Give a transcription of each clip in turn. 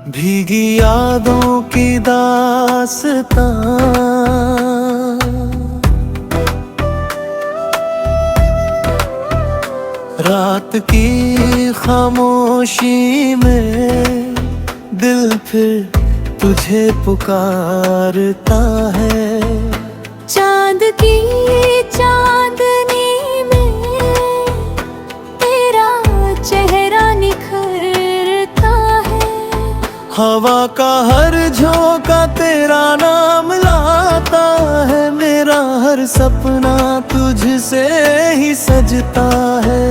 भीगी यादों की दास्तां, रात की खामोशी में दिल फिर तुझे पुकारता है। चांद की चांदनी में तेरा चेहरा निखरता है। हवा का हर झोंका तेरा नाम लाता है। मेरा हर सपना तुझसे ही सजता है।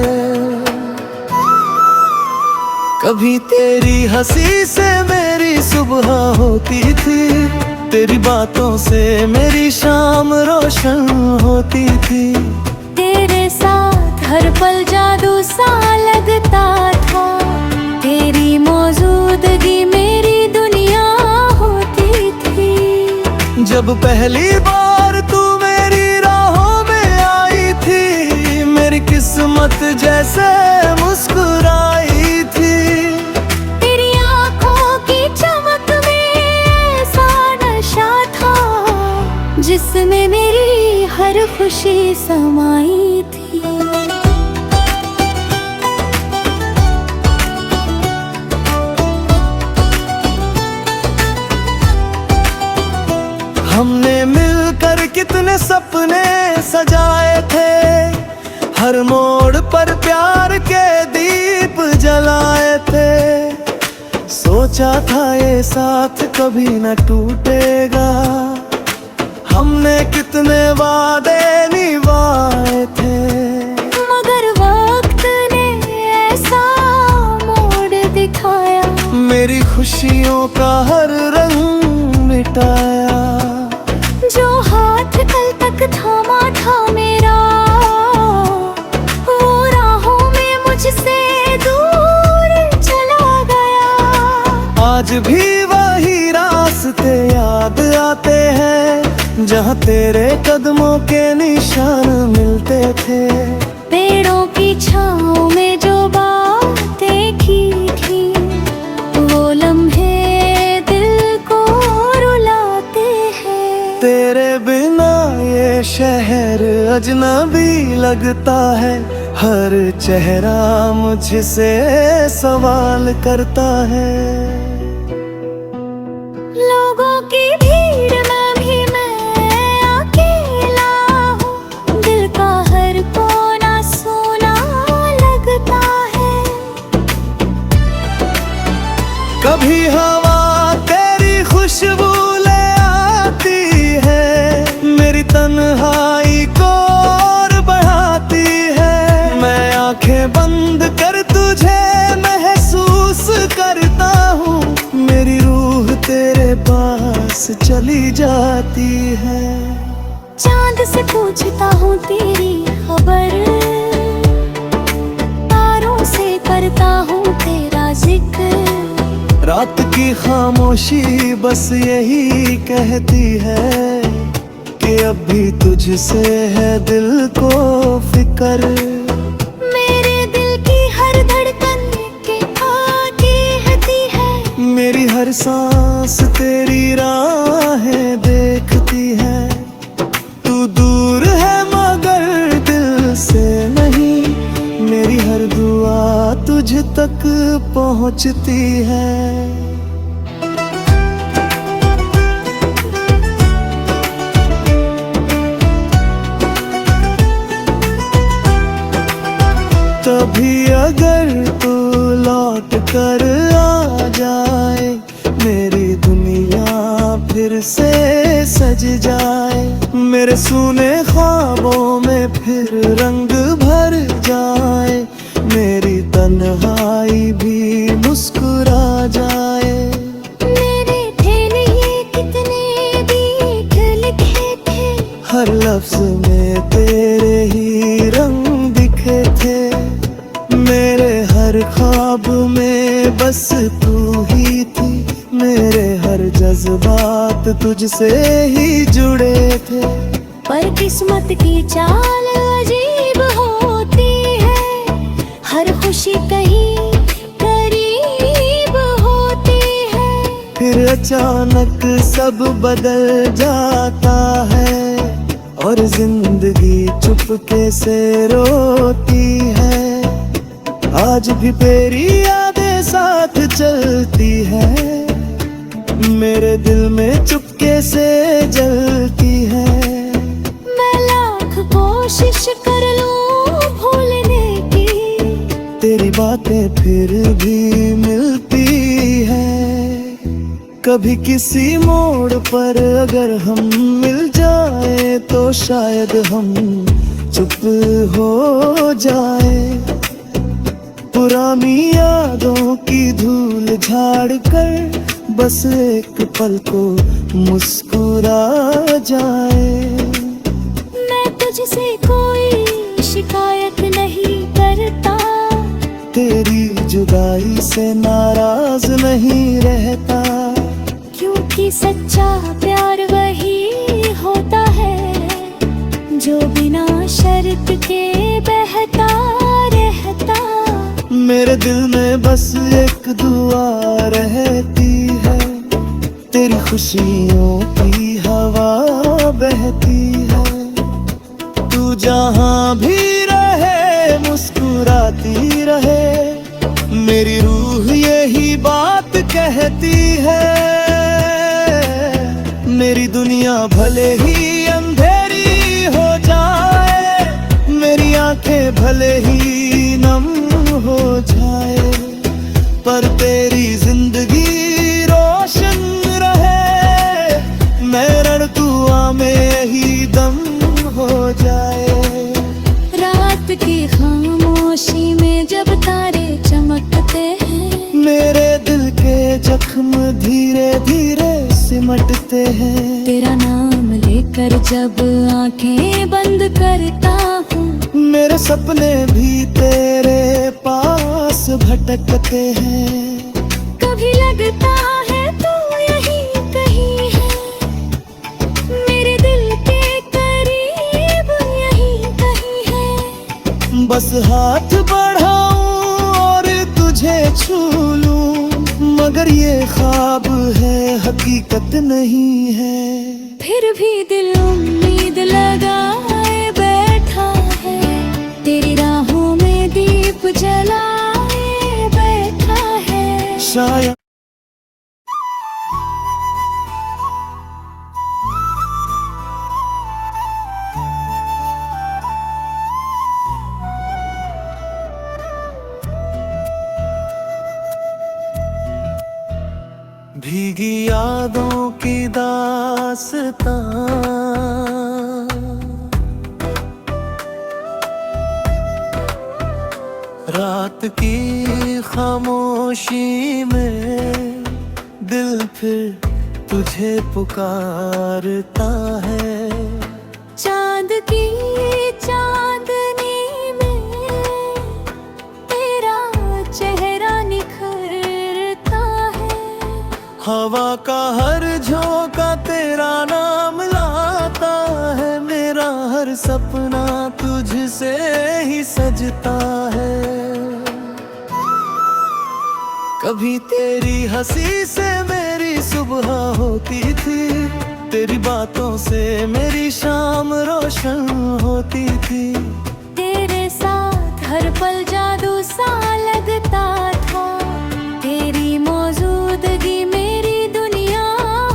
कभी तेरी हंसी से मेरी सुबह होती थी, तेरी बातों से मेरी शाम रोशन होती थी। तेरे साथ हर पल जादू सा लगता था। तेरी मौजूदगी मेरी दुनिया होती थी। जब पहली बार तू मेरी राहों में आई थी, मेरी किस्मत जैसे मुस्कुराई थी। तेरी आंखों की चमक में ऐसा नशा था, जिसमें मेरी हर खुशी समाई थी। हमने मिलकर कितने सपने सजाए थे, हर मोड़ पर प्यार के दीप जलाए थे। सोचा था ये साथ कभी न टूटेगा, हमने कितने वादे निभाए थे। मगर वक्त ने ऐसा मोड़ दिखाया, मेरी खुशियों का हर रंग मिटाया। जो हाथ कल तक थामा था मेरा, वो राहों में मुझसे दूर चला गया। आज भी वही रास्ते याद आते हैं, जहाँ तेरे कदमों के निशान मिलते थे। पेड़ों की छाँव में जो बातें की थी, वो लम्हे दिल को रुलाते हैं। तेरे बिना ये शहर अजनबी लगता है, हर चेहरा मुझसे सवाल करता है। लोगों की भीड़ में भी मैं अकेला हूँ, दिल का हर कोना सोना लगता है। कभी हवा तेरी खुशबू ले आती है, मेरी तन्हाई को और बढ़ाती है। मैं आंखें बंद कर तुझे महसूस करता हूँ, मेरी रूह तेरे पास चली जाती है। चांद से पूछता हूँ तेरी खबर, तारों से करता हूँ तेरा जिक्र। रात की खामोशी बस यही कहती है कि अब भी तुझसे है दिल को फिक्र। मेरे दिल की हर धड़कन के आगे हती है, मेरी हर सांस तेरी राहें देखती है। तू दूर है मगर दिल से नहीं, मेरी हर दुआ तुझ तक पहुंचती है। तभी अगर तू लौट कर आ जाए, मेरी दुनिया फिर से सज जाए। मेरे सूने ख्वाबों में फिर रंग भर जाए, मेरी तन्हाई भी मुस्कुरा जाए। मेरे थे लिए कितने गीत लिखे थे, हर लफ्ज में तेरे ही रंग दिखे थे। मेरे हर ख्वाब में बस तू ही थी, मेरे हर जज्बात तुझसे ही जुड़े थे। पर किस्मत की चाल अजीब होती है, हर खुशी कहीं करीब होती है। अचानक सब बदल जाता है और जिंदगी चुपके से रोती है। आज भी तेरी यादें साथ चलती है, मेरे दिल में चुपके से जलती है। मैं लाख कोशिश कर लूं भूलने की, तेरी बातें फिर भी मिलती है। कभी किसी मोड़ पर अगर हम मिल जाए तो शायद हम चुप हो जाए। पुरानी यादों की धूल झाड़ कर बस एक पल को मुस्कुरा जाए। मैं तुझसे कोई शिकायत नहीं करता, तेरी जुदाई से नाराज नहीं रहता, क्योंकि सच्चा प्यार वही होता है जो बिना शर्त के बहता रहता। मेरे दिल में बस एक दुआ रहती है, तेरी खुशियों की हवा बहती है। तू जहाँ भी रहे मुस्कुराती रहे, मेरी रूह यही बात कहती है। मेरी दुनिया भले ही अंधेरी हो जाए, मेरी आंखें भले ही नम हो जाए, पर तेरी जिंदगी रोशन रहे। मैं रणतुआ में ही दम हो जाए। रात की खामोशी में जब तारे चमकते हैं, मेरे दिल के जख्म धीरे धीरे सिमटते हैं। तेरा नाम लेकर जब आंखें बंद करता हूँ, मेरे सपने भी तेरे पास भटकते हैं। कभी लगता है तू यहीं कहीं है, मेरे दिल के करीब यहीं कहीं है। बस हाथ बढ़ाऊं और तुझे छू लूं, मगर ये ख्वाब है हकीकत नहीं है। फिर भी दिल उम्मीद लगाए बैठा है, तेरी राहों में दीप जलाए बैठा है। शायद भीगी यादों की दास्तां, रात की खामोशी में दिल फिर तुझे पुकारता है। चांद की चांदनी में तेरा चेहरा निखरता है। हवा का हर झोंका तेरा नाम लाता है, मेरा हर सपना तुझसे ही सजता है। कभी तेरी हंसी से मेरी सुबह होती थी, तेरी बातों से मेरी शाम रोशन होती थी। तेरे साथ हर पल जादू सा लगता था, तेरी मौजूदगी मेरी दुनिया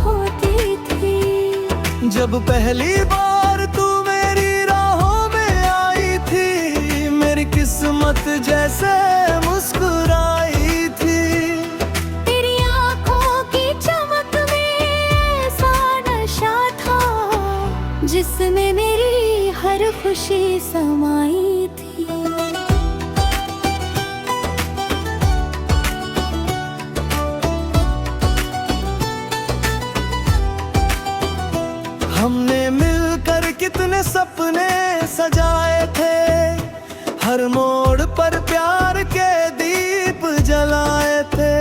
होती थी। जब पहली बार तू मेरी राहों में आई थी, मेरी किस्मत जैसे मुस्कुराई थी। तेरी आंखों की चमक में ऐसा नशा था, जिसमें मेरी हर खुशी समाई थी। हमने मिलकर कितने सपने सजाए थे, हर मोड़ पर प्यार के दीप जलाए थे।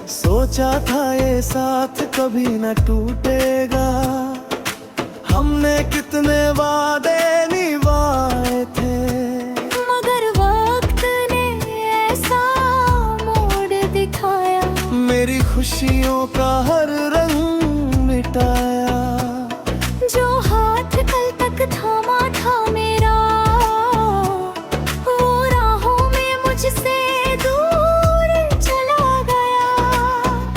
सोचा था ये साथ कभी न टूटेगा, हमने कितने वादे निभाए थे। मगर वक्त ने ऐसा मोड़ दिखाया, मेरी खुशियों का हर रंग मिटाया। जो हाथ कल तक थामा था मेरा, वो राहों में मुझसे दूर चला गया।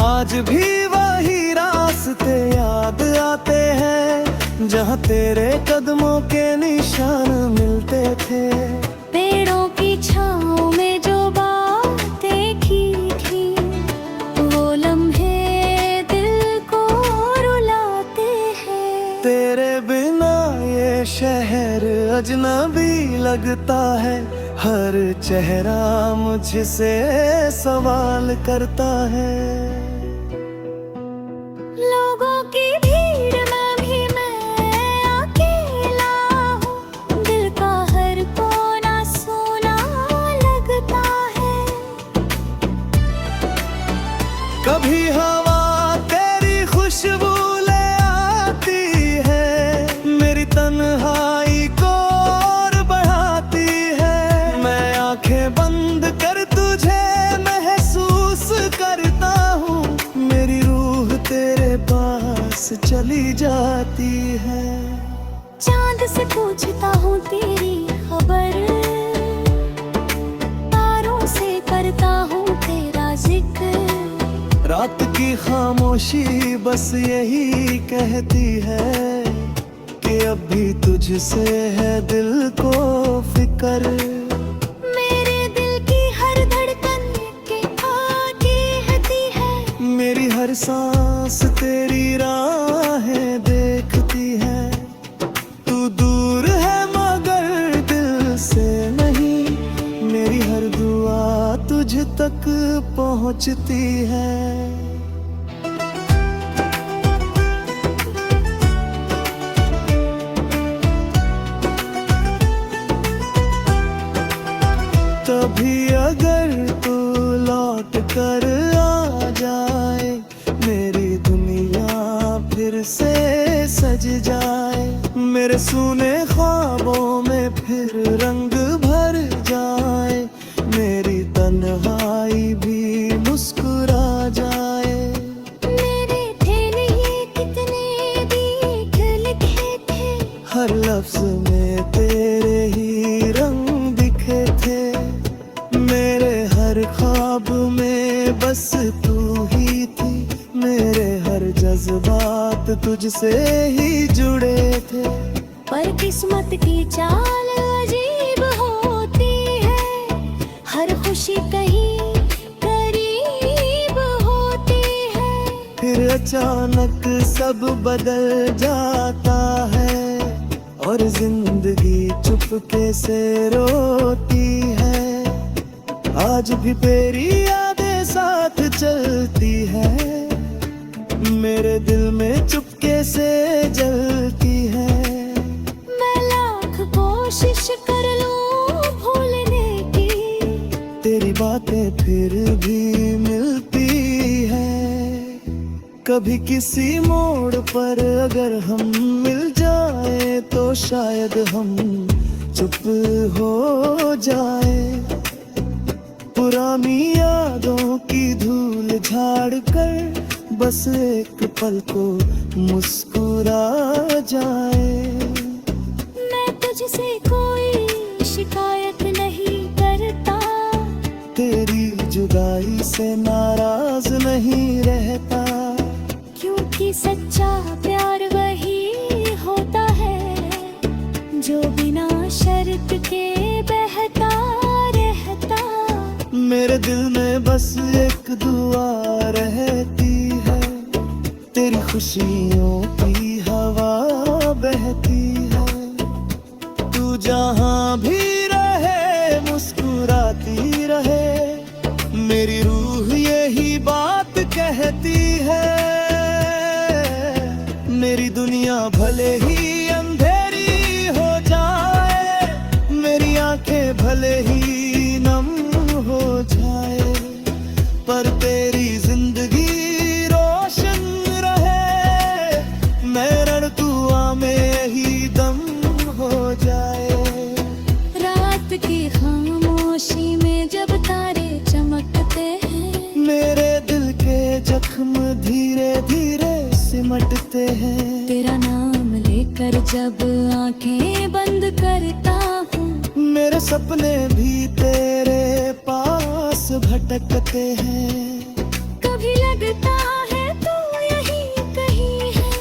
आज भी वही रास्ते याद आते हैं, जहाँ तेरे कदमों के निशान मिलते थे। पेड़ों की छाँव में जो बातें की थी, वो लम्हे दिल को रुलाते हैं। तेरे बिना ये शहर अजनबी लगता है, हर चेहरा मुझसे सवाल करता है। लोगों की भीड़ में भी मैं अकेला हूँ, दिल का हर कोना सोना लगता है। कभी हवा तेरी खुशबू ले आती है, मेरी तन्हाई को और बढ़ाती है। मैं आंखें बंद कर तुझे महसूस करता हूँ, मेरी रूह तेरे पास चली जाती है। चांद से पूछता हूँ तेरी खबर, तारों से करता हूँ तेरा जिक्र। रात की खामोशी बस यही कहती है कि अब भी तुझसे है दिल को फिकर। मेरे दिल की हर धड़कन के आगे कहती है, मेरी हर सांस तेरी राहें देखती है। तू दूर है मगर दिल से नहीं, मेरी हर दुआ तुझ तक पहुंचती है। तभी अगर तू लौट कर आ जाए, मेरी दुनिया फिर से सज जाए। मेरे सूने ख्वाबों में फिर रंग भर जाए, मेरी तन्हाई भी मुस्कुरा जाए। मेरे थे ये कितने गीत लिखे थे, हर लफ्ज में तेरे ही रंग दिखे थे। मेरे हर ख्वाब में बस तू ही थी, मेरे हर जज्बात तुझसे ही जुड़े थे। पर किस्मत की चाल अजीब होती है, हर खुशी कहीं करीब होती है। फिर अचानक सब बदल जाता है, और जिंदगी चुपके से रोती है। आज भी तेरी यादें साथ चलती है, मेरे दिल में चुपके से जलती है। मैं लाख कोशिश कर लूं भूलने की, तेरी बातें फिर भी मिलती है। कभी किसी मोड़ पर अगर हम मिल जाए, तो शायद हम चुप हो जाए। पुरानी यादों की धूल झाड़ कर बस एक पल को मुस्कुरा जाए। मैं तुझसे कोई शिकायत नहीं करता, तेरी जुदाई से नाराज नहीं रहता। क्योंकि सच्चा प्यार वही होता है, जो बिना शर्त के बहता रहता। मेरे दिल में बस एक दुआ रहती है, तेरी खुशियों की हवा बहती है। तू जहाँ भी रहे मुस्कुराती रहे, मेरी रूह यही बात कहती है। मेरी दुनिया भले ही अंधेरी हो जाए, मेरी आंखें भले ही नम हो जाए, पर तेरी जिंदगी रोशन रहे। मैं रणकुआ में ही दम हो जाए। रात की खामोशी में जब तारे चमकते हैं, मेरे दिल के जख्म धीरे धीरे सिमटते हैं। तेरा नाम लेकर जब आंखें बंद करता हूँ, मेरे सपने भी तेरे पास भटकते हैं। कभी लगता है तू यहीं कहीं है,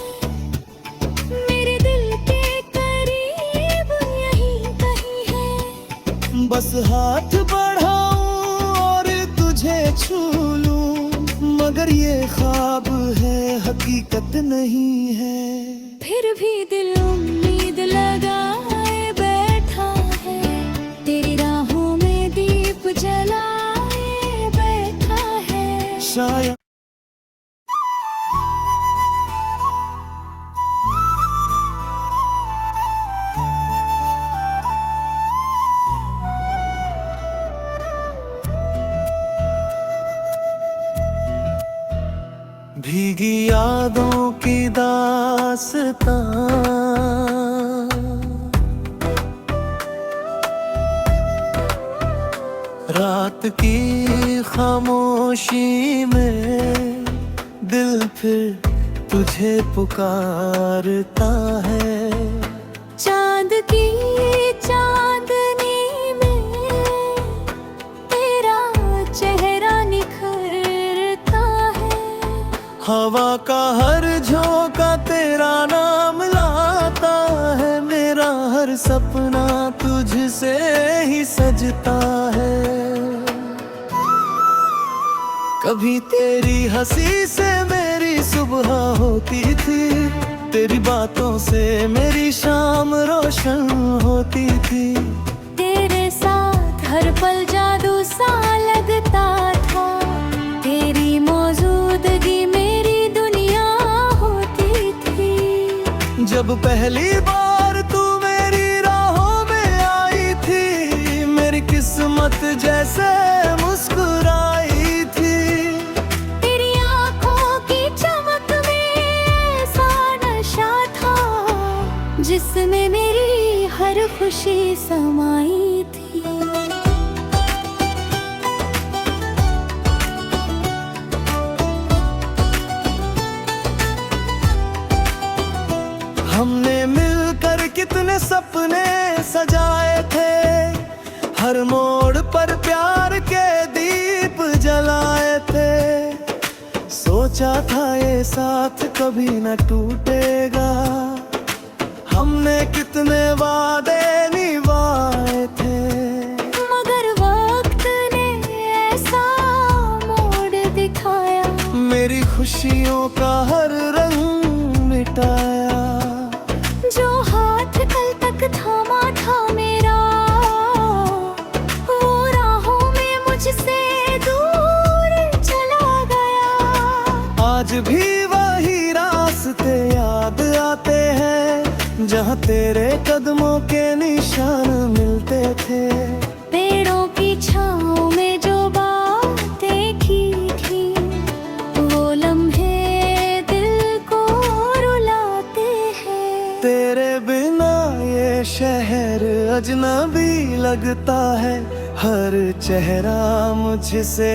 मेरे दिल के करीब यहीं कहीं है। बस हाथ बढ़ाऊं और तुझे छू लूं, मगर ये ख्वाब है हकीकत नहीं है। फिर भी दिल उम्मीद लगाए बैठा है, तेरी राहों में दीप जलाए बैठा है। शायद भीगी यादों की दास्तां, रात की खामोशी में दिल फिर तुझे पुकारता है। चांद की चांदनी में तेरा चेहरा निखरता है। हवा का हर झोंका तेरा नाम लाता है, मेरा हर सपना तुझसे ही सजता है। कभी तेरी हंसी से मेरी सुबह होती थी, तेरी बातों से मेरी शाम रोशन होती थी। तेरे साथ हर पल जादू सा लगता था, तेरी मौजूदगी मेरी दुनिया होती थी। जब पहली बार तू मेरी राहों में आई थी, मेरी किस्मत जैसे मुस्कुराई थी। तेरी आंखों की चमक में ऐसा नशा था, जिसमें मेरी हर खुशी समाई थी। हमने मिलकर कितने सपने सजाए थे, हर मोड़ पर प्यार के दीप जलाए थे। सोचा था ये साथ कभी न टूटेगा, हमने कितने वादे निभाए थे। मगर वक्त ने ऐसा मोड़ दिखाया, मेरी खुशियों का हर रंग मिटाया। जो हाथ कल तक थामा था मेरा, वो राहों में मुझसे दूर चला गया। आज भी वही रास्ते याद आते हैं, जहाँ तेरे कदमों के निशान मिलते थे। पेड़ों की छाँव में जो बातें की थी, वो लम्हे दिल को रुलाते हैं। तेरे बिना ये शहर अजनबी लगता है, हर चेहरा मुझसे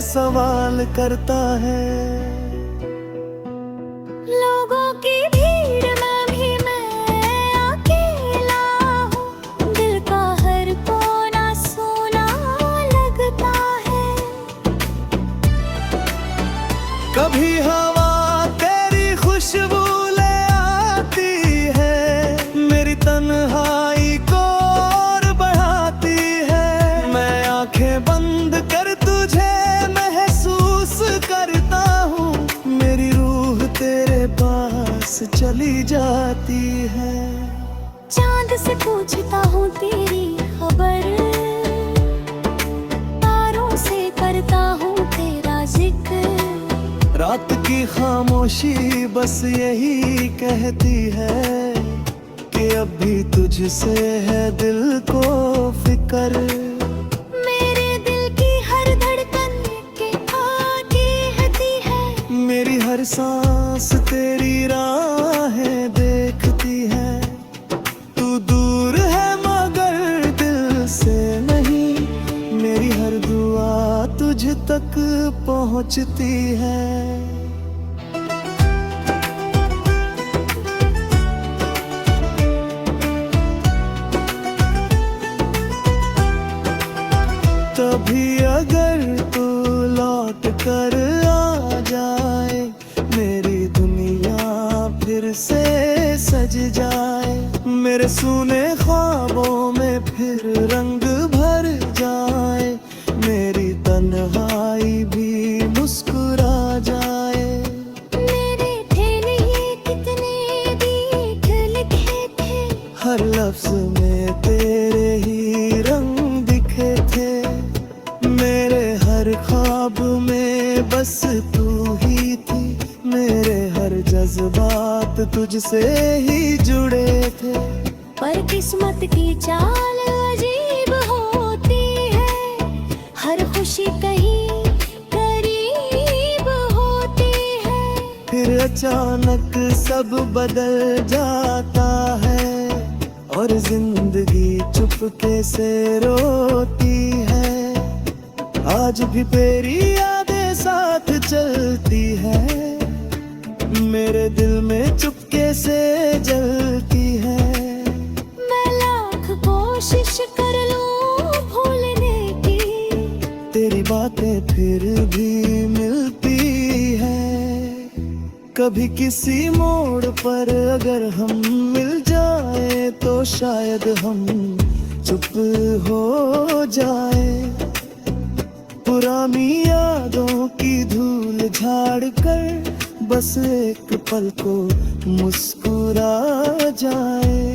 सवाल करता है। लोगों की भीड़ में भी मैं अकेला हूँ, दिल का हर कोना सोना लगता है। कभी हवा तेरी खुशबू ले आती है, मेरी तन्हाई को और बढ़ाती है। मैं आंखें बंद कर तुझे महसूस करता हूँ, मेरी रूह तेरे पास चली जाती है। चांद से पूछता हूँ तेरी खबर, तारों से करता हूँ तेरा जिक्र। रात की खामोशी बस यही कहती है कि अब भी तुझसे है दिल को फिक्र। मेरे दिल की हर धड़कन के आगे हती है, मेरी हर सांस तेरी राहें देखती है। तू दूर है मगर दिल से नहीं, मेरी हर दुआ तुझ तक पहुंचती है। तभी अगर तू लौट कर आ जाए, मेरी दुनिया फिर से सज जाए। मेरे सूने ख्वाबों में फिर रंग भर जाए, मेरी तन्हाई भी मुस्कुरा जाए। मेरे थे ये कितने गीत लिखे थे, हर लफ्ज में तेरे ही रंग दिखे थे। मेरे हर ख्वाब में बस तू ही थी, मेरे हर जज्बात तुझसे ही जुड़े थे। पर किस्मत की चाल अजीब होती है, हर खुशी कहीं करीब होती है। फिर अचानक सब बदल जाता है, और जिंदगी चुपके से रोती है। आज भी तेरी यादें साथ चलती है, मेरे दिल में चुपके से जलती है। मैं लाख कोशिश कर लूं भूलने की, तेरी बातें फिर भी मिलती है। कभी किसी मोड़ पर अगर हम मिल जाए, तो शायद हम चुप हो जाए। पुरानी यादों की धूल झाड़ कर बस एक पल को मुस्कुरा जाए।